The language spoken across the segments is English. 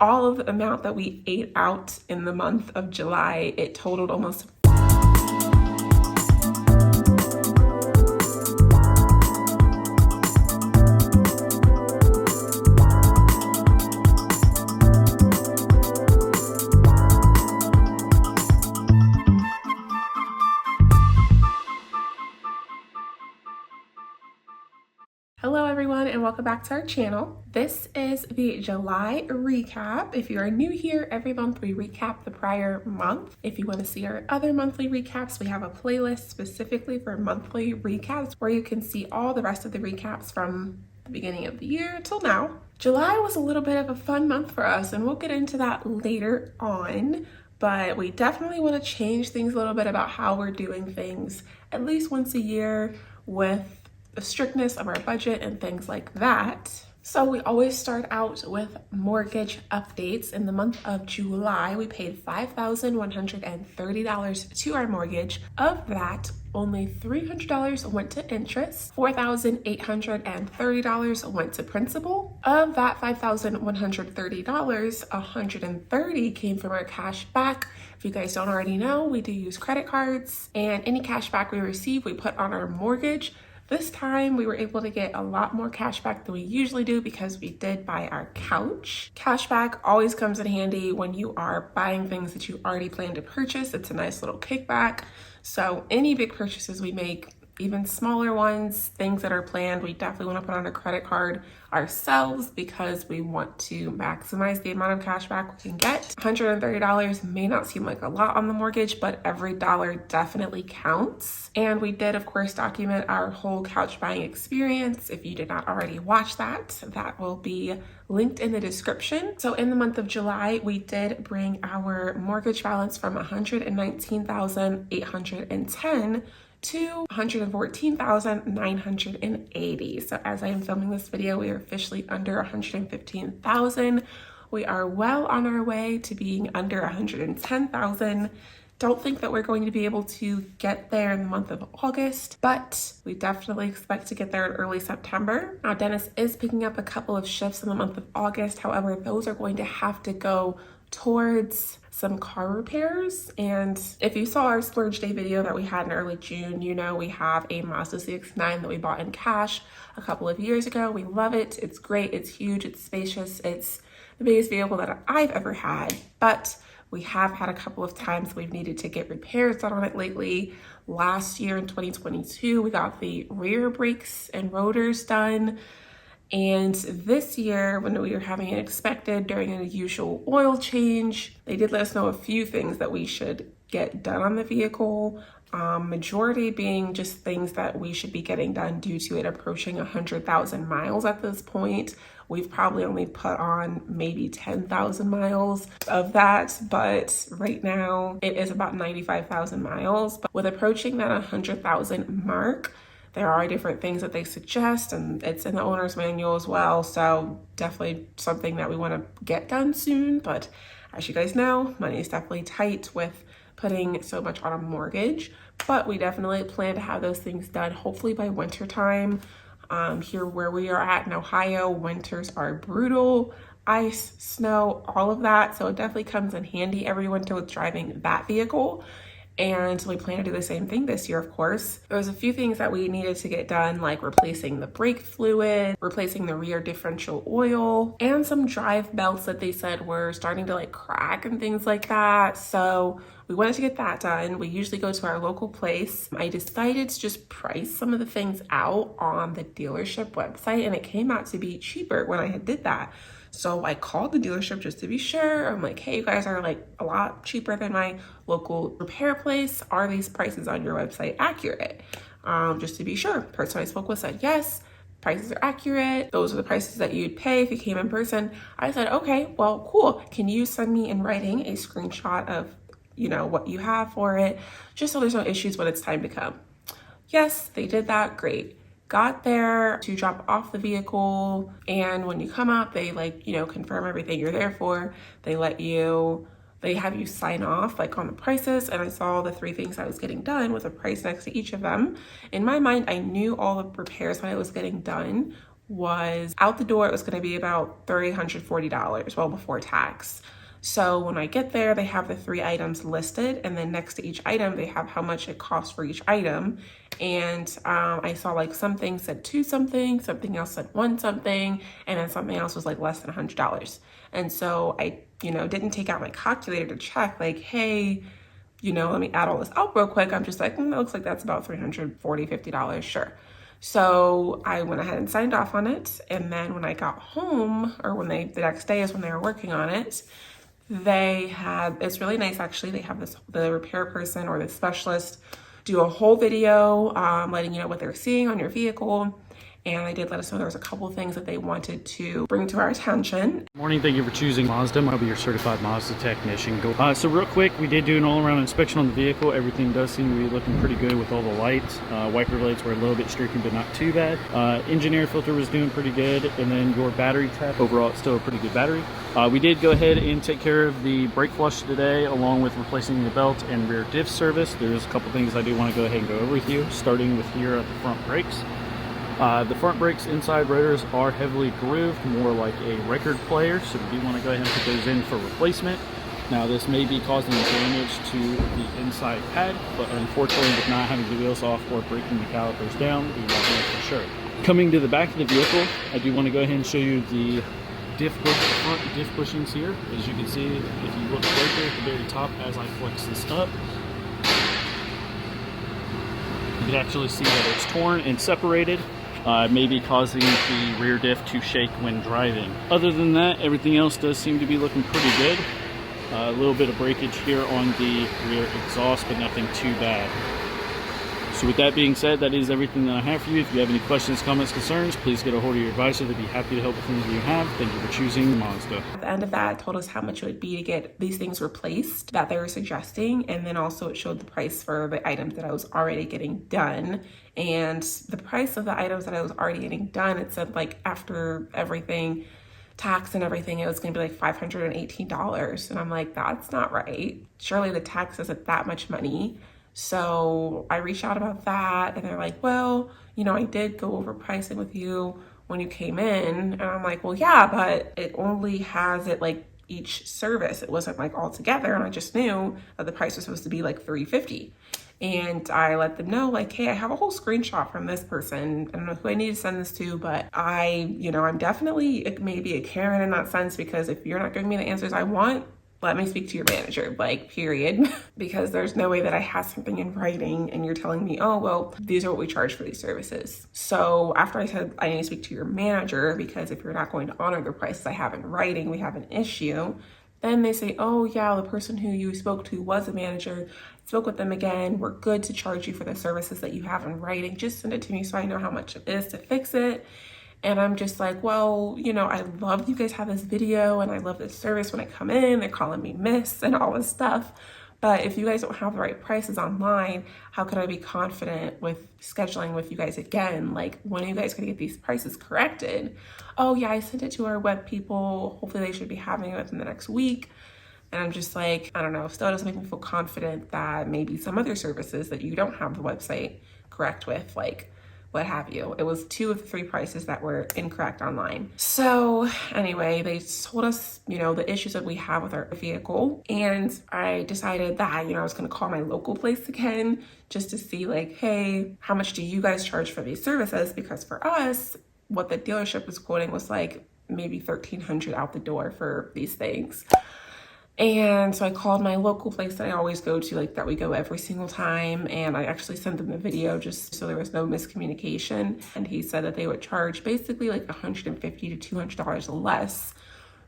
All of the amount that we ate out in the month of July, it totaled almost Hello everyone and welcome back to our channel. This is the July recap. If you are new here, every month we recap the prior month. If you want to see our other monthly recaps, we have a playlist specifically for monthly recaps where you can see all the rest of the recaps from the beginning of the year till now. July was a little bit of a fun month for us and we'll get into that later on. But we definitely want to change things a little bit about how we're doing things at least once a year with the strictness of our budget and things like that. So we always start out with mortgage updates. In the month of July, we paid $5,130 to our mortgage. Of that, only $300 went to interest, $4,830 went to principal. Of that $5,130, $130 came from our cash back. If you guys don't already know, we do use credit cards, and any cash back we receive, we put on our mortgage. This time we were able to get a lot more cash back than we usually do because we did buy our couch. Cash back always comes in handy when you are buying things that you already plan to purchase. It's a nice little kickback. So any big purchases we make, even smaller ones, things that are planned, we definitely want to put on a credit card ourselves because we want to maximize the amount of cash back we can get. $130 may not seem like a lot on the mortgage, but every dollar definitely counts. And we did, of course, document our whole couch buying experience. If you did not already watch that, that will be linked in the description. So in the month of July, we did bring our mortgage balance from $119,810 to $114,980. So as I am filming this video, we are officially under $115,000. We are well on our way to being under $110,000. Don't think that we're going to be able to get there in the month of August, but we definitely expect to get there in early September. Now, Dennis is picking up a couple of shifts in the month of August. However, those are going to have to go towards some car repairs. And if you saw our splurge day video that we had in early June, you know we have a Mazda CX-9 that we bought in cash a couple of years ago. We love it. It's great. It's huge. It's spacious. It's the biggest vehicle that I've ever had. But we have had a couple of times we've needed to get repairs done on it lately. Last year in 2022, we got the rear brakes and rotors done. And this year, when we were having it inspected during an usual oil change, they did let us know a few things that we should get done on the vehicle. Majority being just things that we should be getting done due to it approaching 100,000 miles at this point. We've probably only put on maybe 10,000 miles of that, but right now it is about 95,000 miles. But with approaching that 100,000 mark, there are different things that they suggest, and it's in the owner's manual as well. So definitely something that we want to get done soon. But as you guys know, money is definitely tight with putting so much on a mortgage. But we definitely plan to have those things done hopefully by winter time. Here where we are at in Ohio, winters are brutal. Ice, snow, all of that. So it definitely comes in handy every winter with driving that vehicle. And we plan to do the same thing this year, of course. There was a few things that we needed to get done, like replacing the brake fluid, replacing the rear differential oil, and some drive belts that they said were starting to like crack and things like that. So we wanted to get that done. We usually go to our local place. I decided to just price some of the things out on the dealership website, and it came out to be cheaper when I did that. So I called the dealership just to be sure. I'm like, hey, you guys are like a lot cheaper than my local repair place. Are these prices on your website accurate? Just to be sure. The person I spoke with said, yes, prices are accurate. Those are the prices that you'd pay if you came in person. I said, okay, well, cool. Can you send me in writing a screenshot of, you know, what you have for it, just so there's no issues when it's time to come? Yes, they did that. Great. Got there to drop off the vehicle, and when you come up, they confirm everything you're there for. They have you sign off like on the prices, and I saw the 3 things I was getting done with a price next to each of them. In my mind, I knew all the repairs that I was getting done was out the door, it was going to be about $340, well, before tax. So when I get there, they have the 3 items listed, and then next to each item, they have how much it costs for each item. And I saw like something said 2 something, something else said 1 something, and then something else was like less than $100. And so I, didn't take out my calculator to check like, hey, let me add all this up real quick. I'm just like, it looks like that's about $340, $50, sure. So I went ahead and signed off on it. And then when I got home, or the next day is when they were working on it, it's really nice actually. They have the repair person or the specialist do a whole video letting you know what they're seeing on your vehicle. And they did let us know there was a couple of things that they wanted to bring to our attention. Morning, thank you for choosing Mazda. I'll be your certified Mazda technician. So real quick, we did do an all-around inspection on the vehicle. Everything does seem to be looking pretty good with all the lights. Wiper blades were a little bit streaky, but not too bad. Engine air filter was doing pretty good. And then your battery tap, overall, it's still a pretty good battery. We did go ahead and take care of the brake flush today, along with replacing the belt and rear diff service. There's a couple things I do want to go ahead and go over with you, starting with here at the front brakes. The front brakes inside rotors are heavily grooved, more like a record player, so we do want to go ahead and put those in for replacement. Now this may be causing damage to the inside pad, but unfortunately with not having the wheels off or breaking the calipers down, we won't know for sure. Coming to the back of the vehicle, I do want to go ahead and show you the front diff bushings here. As you can see, if you look right there at the very top as I flex this up, you can actually see that it's torn and separated. Maybe causing the rear diff to shake when driving. Other than that, everything else does seem to be looking pretty good. A little bit of breakage here on the rear exhaust, but nothing too bad. So with that being said, that is everything that I have for you. If you have any questions, comments, concerns, please get a hold of your advisor. They'd be happy to help with things you have. Thank you for choosing Mazda. At the end of that, it told us how much it would be to get these things replaced that they were suggesting. And then also it showed the price for the items that I was already getting done. And the price of the items that I was already getting done, it said like after everything, tax and everything, it was going to be like $518. And I'm like, that's not right. Surely the tax isn't that much money. So I reached out about that, and they're like, well, I did go over pricing with you when you came in. And I'm like, well, yeah, but it only has it like each service. It wasn't like all together. And I just knew that the price was supposed to be like $350. And I let them know like, hey, I have a whole screenshot from this person. I don't know who I need to send this to, but I'm definitely maybe a Karen in that sense, because if you're not giving me the answers I want, let me speak to your manager, like, period. Because there's no way that I have something in writing and you're telling me, oh, well, these are what we charge for these services. So after I said I need to speak to your manager, because if you're not going to honor the prices I have in writing, we have an issue. Then they say, oh yeah, the person who you spoke to was a manager. Spoke with them again. We're good to charge you for the services that you have in writing. Just send it to me so I know how much it is to fix it. And I'm just like, well, I love you guys have this video and I love this service. When I come in, they're calling me miss and all this stuff. But if you guys don't have the right prices online, how can I be confident with scheduling with you guys again? Like, when are you guys gonna get these prices corrected? Oh yeah, I sent it to our web people. Hopefully they should be having it within the next week. And I'm just like, I don't know, still doesn't make me feel confident that maybe some other services that you don't have the website correct with, like, what have you. It was 2 of the 3 prices that were incorrect online. So anyway, they told us, the issues that we have with our vehicle. And I decided that, I was going to call my local place again just to see like, hey, how much do you guys charge for these services? Because for us, what the dealership was quoting was like maybe $1,300 out the door for these things. And so I called my local place that I always go to, like that we go every single time. And I actually sent them the video just so there was no miscommunication. And he said that they would charge basically like $150 to $200 less.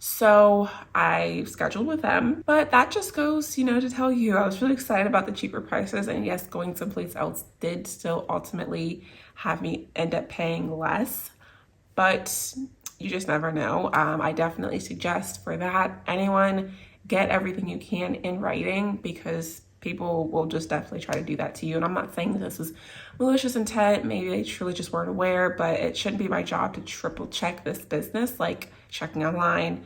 So I scheduled with them. But that just goes, to tell you, I was really excited about the cheaper prices. And yes, going someplace else did still ultimately have me end up paying less. But you just never know. I definitely suggest for that, anyone, get everything you can in writing, because people will just definitely try to do that to you. And I'm not saying this is malicious intent. Maybe they truly just weren't aware, but it shouldn't be my job to triple check this business, like checking online,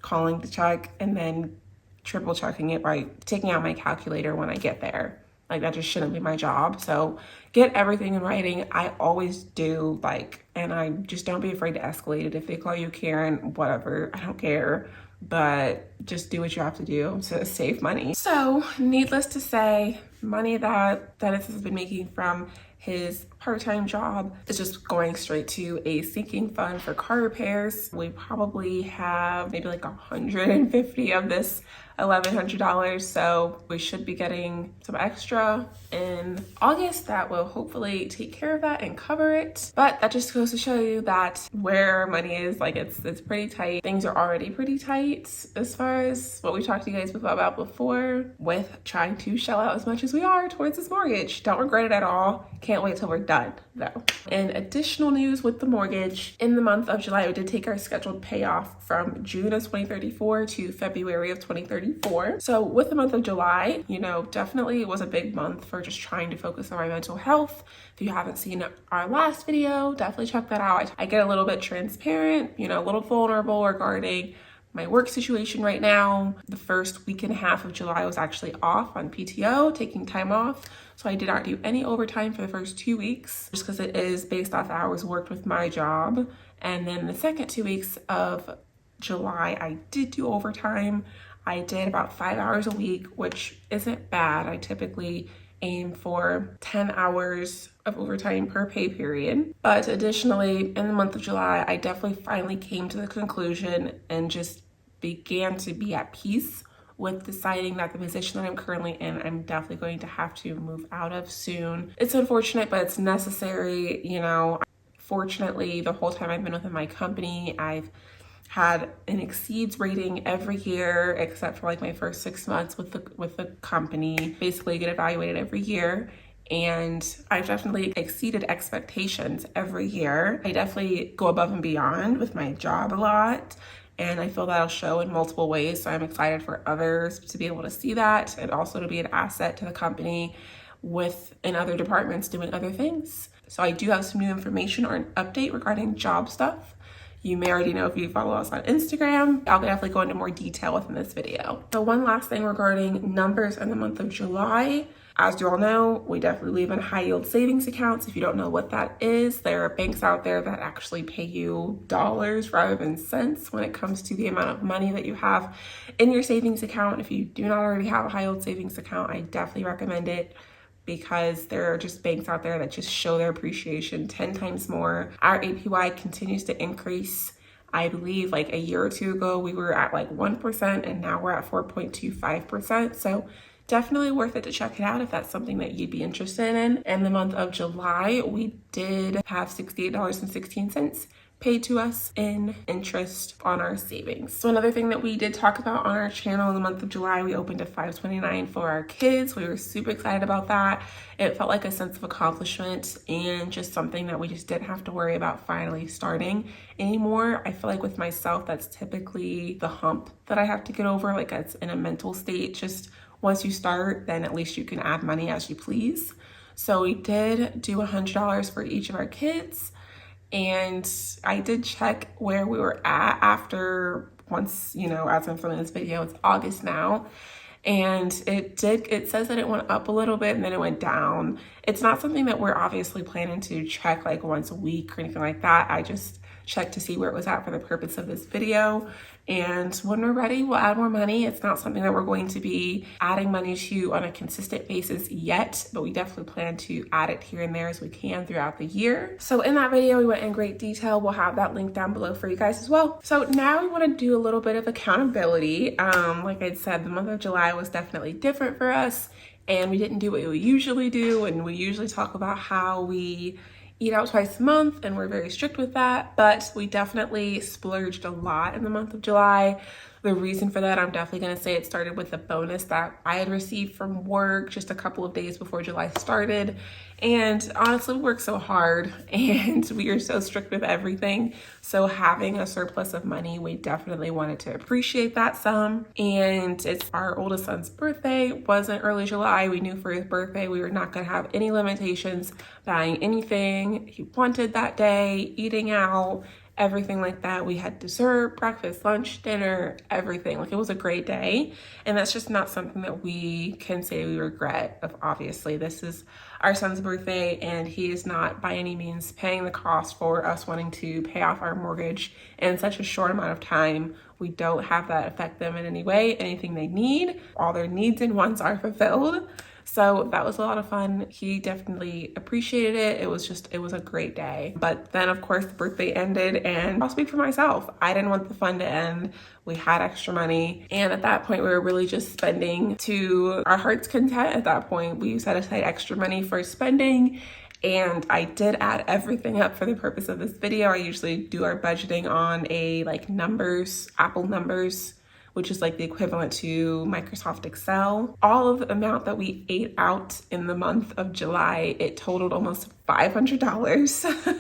calling to check, and then triple checking it by taking out my calculator when I get there. Like, that just shouldn't be my job. So get everything in writing. I always do, like, and I just don't be afraid to escalate it. If they call you Karen, whatever, I don't care. But just do what you have to do to save money. So needless to say, money that Dennis has been making from his part-time job is just going straight to a sinking fund for car repairs. We probably have maybe like 150 of this $1,100, so we should be getting some extra in August that will hopefully take care of that and cover it. But that just goes to show you that where money is, like, it's pretty tight. Things are already pretty tight as far as what we talked to you guys about before with trying to shell out as much as we are towards this mortgage. Don't regret it at all. Can't wait till we're done though. In additional news with the mortgage, in the month of July, we did take our scheduled payoff from June of 2034 to February of 2034. So with the month of July, you know, definitely it was a big month for just trying to focus on my mental health. If you haven't seen our last video, definitely check that out. I get a little bit transparent, you know, a little vulnerable regarding my work situation right now. The first week and a half of July was actually off on PTO, taking time off. So I did not do any overtime for the first 2 weeks, just because it is based off hours worked with my job. And then the second 2 weeks of July, I did do overtime. I did about 5 hours a week, which isn't bad. I typically aim for 10 hours of overtime per pay period. But additionally, in the month of July, I definitely finally came to the conclusion and just began to be at peace with deciding that the position that I'm currently in, I'm definitely going to have to move out of soon. It's unfortunate, but it's necessary. You know, fortunately, the whole time I've been within my company, I've had an exceeds rating every year, except for like my first 6 months with the company. Basically, I get evaluated every year, and I've definitely exceeded expectations every year. I definitely go above and beyond with my job a lot, and I feel that'll show in multiple ways. So I'm excited for others to be able to see that, and also to be an asset to the company in other departments doing other things. So I do have some new information or an update regarding job stuff. You may already know if you follow us on Instagram. I'll definitely go into more detail within this video. So one last thing regarding numbers in the month of July. As you all know, we definitely leave in high yield savings accounts. If you don't know what that is, there are banks out there that actually pay you dollars rather than cents when it comes to the amount of money that you have in your savings account. If you do not already have a high yield savings account, I definitely recommend it, because there are just banks out there that just show their appreciation 10 times more. Our APY continues to increase. I believe like a year or two ago, we were at like 1%, and now we're at 4.25%. So definitely worth it to check it out if that's something that you'd be interested in. In the month of July, we did have $68.16 paid to us in interest on our savings. So another thing that we did talk about on our channel in the month of July, we opened a 529 for our kids. We were super excited about that. It felt like a sense of accomplishment and just something that we just didn't have to worry about finally starting anymore. I feel like with myself, that's typically the hump that I have to get over. Like, it's in a mental state. Just once you start, then at least you can add money as you please. So we did do $100 for each of our kids. And I did check where we were at after, once, you know, as I'm filming this video, it's August now. And it says that it went up a little bit and then it went down. It's not something that we're obviously planning to check like once a week or anything like that. I just checked to see where it was at for the purpose of this video. And when we're ready, we'll add more money. It's not something that we're going to be adding money to on a consistent basis yet, but we definitely plan to add it here and there as we can throughout the year. So in that video, we went in great detail. We'll have that link down below for you guys as well. So now we want to do a little bit of accountability. Like I said, the month of July was definitely different for us, and we didn't do what we usually do. And we usually talk about how we eat out twice a month, and we're very strict with that, but we definitely splurged a lot in the month of July. The reason for that, I'm definitely going to say it started with a bonus that I had received from work just a couple of days before July started. And honestly, we work so hard and we are so strict with everything. So having a surplus of money, we definitely wanted to appreciate that some. And it's our oldest son's birthday, was in early July. We knew for his birthday, we were not going to have any limitations buying anything he wanted that day, eating out, everything like that. We had dessert, breakfast, lunch, dinner, everything. Like, it was a great day. And that's just not something that we can say we regret. Of obviously, this is our son's birthday, and he is not by any means paying the cost for us wanting to pay off our mortgage in such a short amount of time. We don't have that affect them in any way. Anything they need, all their needs and wants are fulfilled. So that was a lot of fun. He definitely appreciated it. It was a great day. But then, of course, the birthday ended, and I'll speak for myself. I didn't want the fun to end. We had extra money, and at that point we were really just spending to our heart's content. At that point, we set aside extra money for spending, and I did add everything up for the purpose of this video. I usually do our budgeting on a numbers, Apple numbers, which is the equivalent to Microsoft Excel. All of the amount that we ate out in the month of July, it totaled almost $500.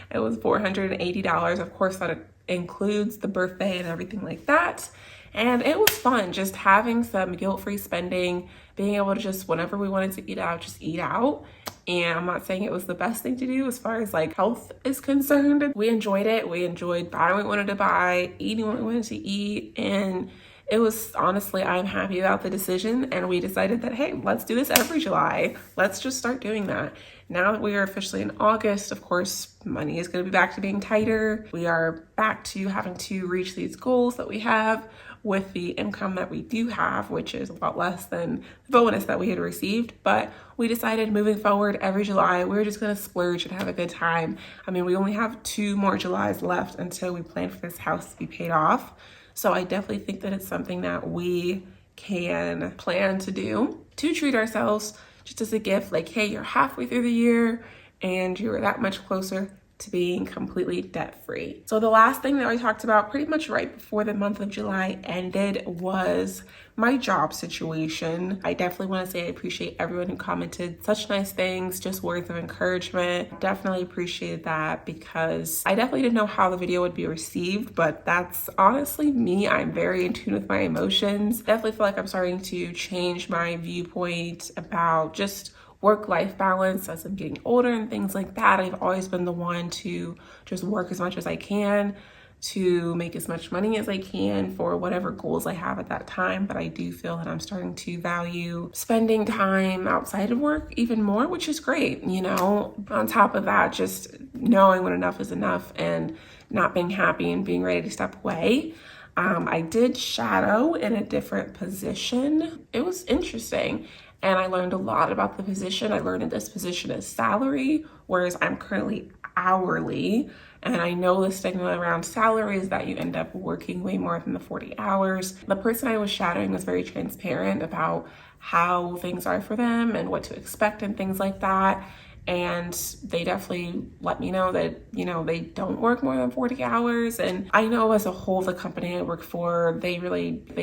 It was $480. Of course, that includes the birthday and everything like that. And it was fun just having some guilt-free spending, being able to just, whenever we wanted to eat out, just eat out. And I'm not saying it was the best thing to do as far as health is concerned. We enjoyed it. We enjoyed buying what we wanted to buy, eating what we wanted to eat. And it was, honestly, I'm happy about the decision. And we decided that, hey, let's do this every July. Let's just start doing that. Now that we are officially in August, of course, money is going to be back to being tighter. We are back to having to reach these goals that we have with the income that we do have, which is a lot less than the bonus that we had received. But we decided moving forward every July, we were just going to splurge and have a good time. I mean, we only have 2 more Julys left until we plan for this house to be paid off. So I definitely think that it's something that we can plan to do to treat ourselves just as a gift. Hey, you're halfway through the year and you're that much closer to being completely debt-free. So the last thing that I talked about pretty much right before the month of July ended was my job situation. I definitely want to say I appreciate everyone who commented such nice things, just words of encouragement. Definitely appreciated that, because I definitely didn't know how the video would be received, but that's honestly me. I'm very in tune with my emotions. Definitely feel like I'm starting to change my viewpoint about just work-life balance as I'm getting older and things like that. I've always been the one to just work as much as I can to make as much money as I can for whatever goals I have at that time. But I do feel that I'm starting to value spending time outside of work even more, which is great. On top of that, just knowing when enough is enough and not being happy and being ready to step away. I did shadow in a different position. It was interesting. And I learned a lot about the position. I learned that this position is salary, whereas I'm currently hourly. And I know the stigma around salary is that you end up working way more than the 40 hours. The person I was shadowing was very transparent about how things are for them and what to expect and things like that. And they definitely let me know that, they don't work more than 40 hours. And I know as a whole, the company I work for, they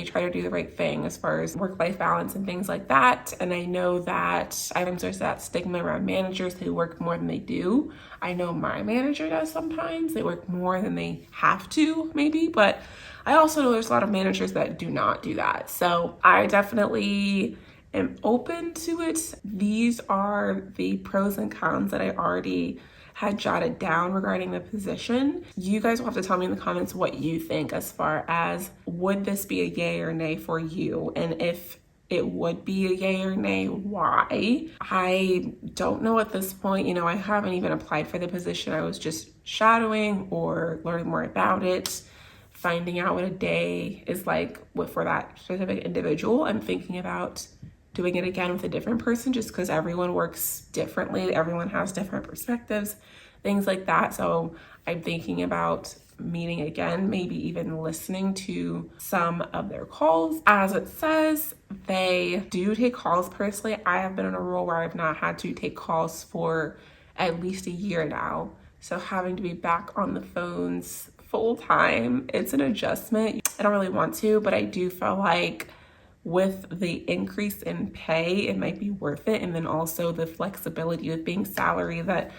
try to do the right thing as far as work-life balance and things like that. And I know that I think there's that stigma around managers who work more than they do. I know my manager does sometimes. They work more than they have to, maybe. But I also know there's a lot of managers that do not do that. So I definitely am open to it. These are the pros and cons that I already had jotted down regarding the position. You guys will have to tell me in the comments what you think as far as, would this be a yay or nay for you? And if it would be a yay or nay, why? I don't know at this point. I haven't even applied for the position. I was just shadowing or learning more about it, finding out what a day is like for that specific individual. I'm thinking about doing it again with a different person, just because everyone works differently. Everyone has different perspectives, things like that. So I'm thinking about meeting again, maybe even listening to some of their calls. As it says, they do take calls. Personally, I have been in a role where I've not had to take calls for at least a year now. So having to be back on the phones full time, it's an adjustment. I don't really want to, but I do feel like with the increase in pay, it might be worth it. And then also the flexibility of being salary that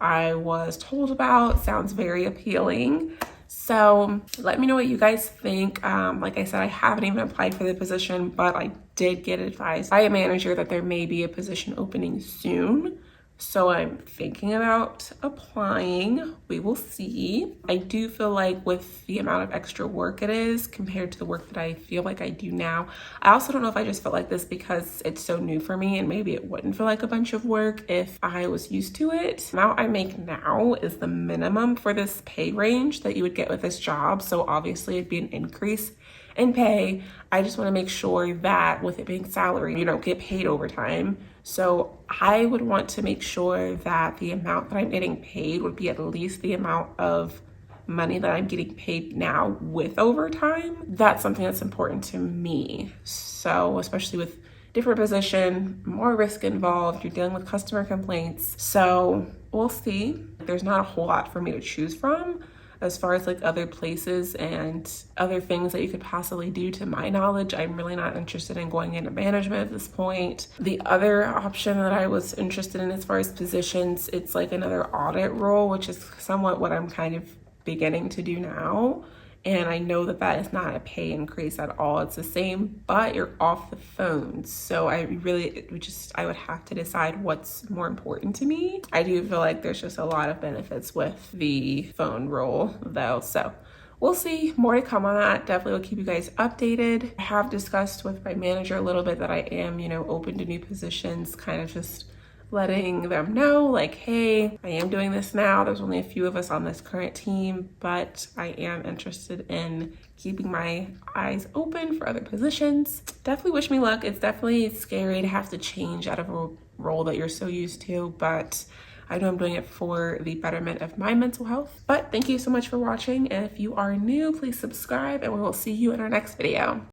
I was told about sounds very appealing. So let me know what you guys think. Like I said, I haven't even applied for the position, but I did get advised by a manager that there may be a position opening soon So I'm thinking about applying. We will see. I do feel like with the amount of extra work it is compared to the work that I feel like I do now, I also don't know if I just felt like this because it's so new for me and maybe it wouldn't feel like a bunch of work if I was used to it. The amount I make now is the minimum for this pay range that you would get with this job. So obviously it'd be an increase in pay. I just want to make sure that with it being salary, you don't get paid overtime. So I would want to make sure that the amount that I'm getting paid would be at least the amount of money that I'm getting paid now with overtime. That's something that's important to me. So especially with different position, more risk involved, you're dealing with customer complaints. So we'll see. There's not a whole lot for me to choose from as far as like other places and other things that you could possibly do. To my knowledge, I'm really not interested in going into management at this point. The other option that I was interested in as far as positions, it's like another audit role, which is somewhat what I'm kind of beginning to do now. And I know that that is not a pay increase at all. It's the same, but you're off the phone. So I would have to decide what's more important to me. I do feel like there's just a lot of benefits with the phone role though. So we'll see. More to come on that. Definitely will keep you guys updated. I have discussed with my manager a little bit that I am, open to new positions, kind of just letting them know like, hey, I am doing this now. There's only a few of us on this current team, but I am interested in keeping my eyes open for other positions. Definitely wish me luck. It's definitely scary to have to change out of a role that you're so used to, but I know I'm doing it for the betterment of my mental health. But thank you so much for watching. And if you are new, please subscribe and we will see you in our next video.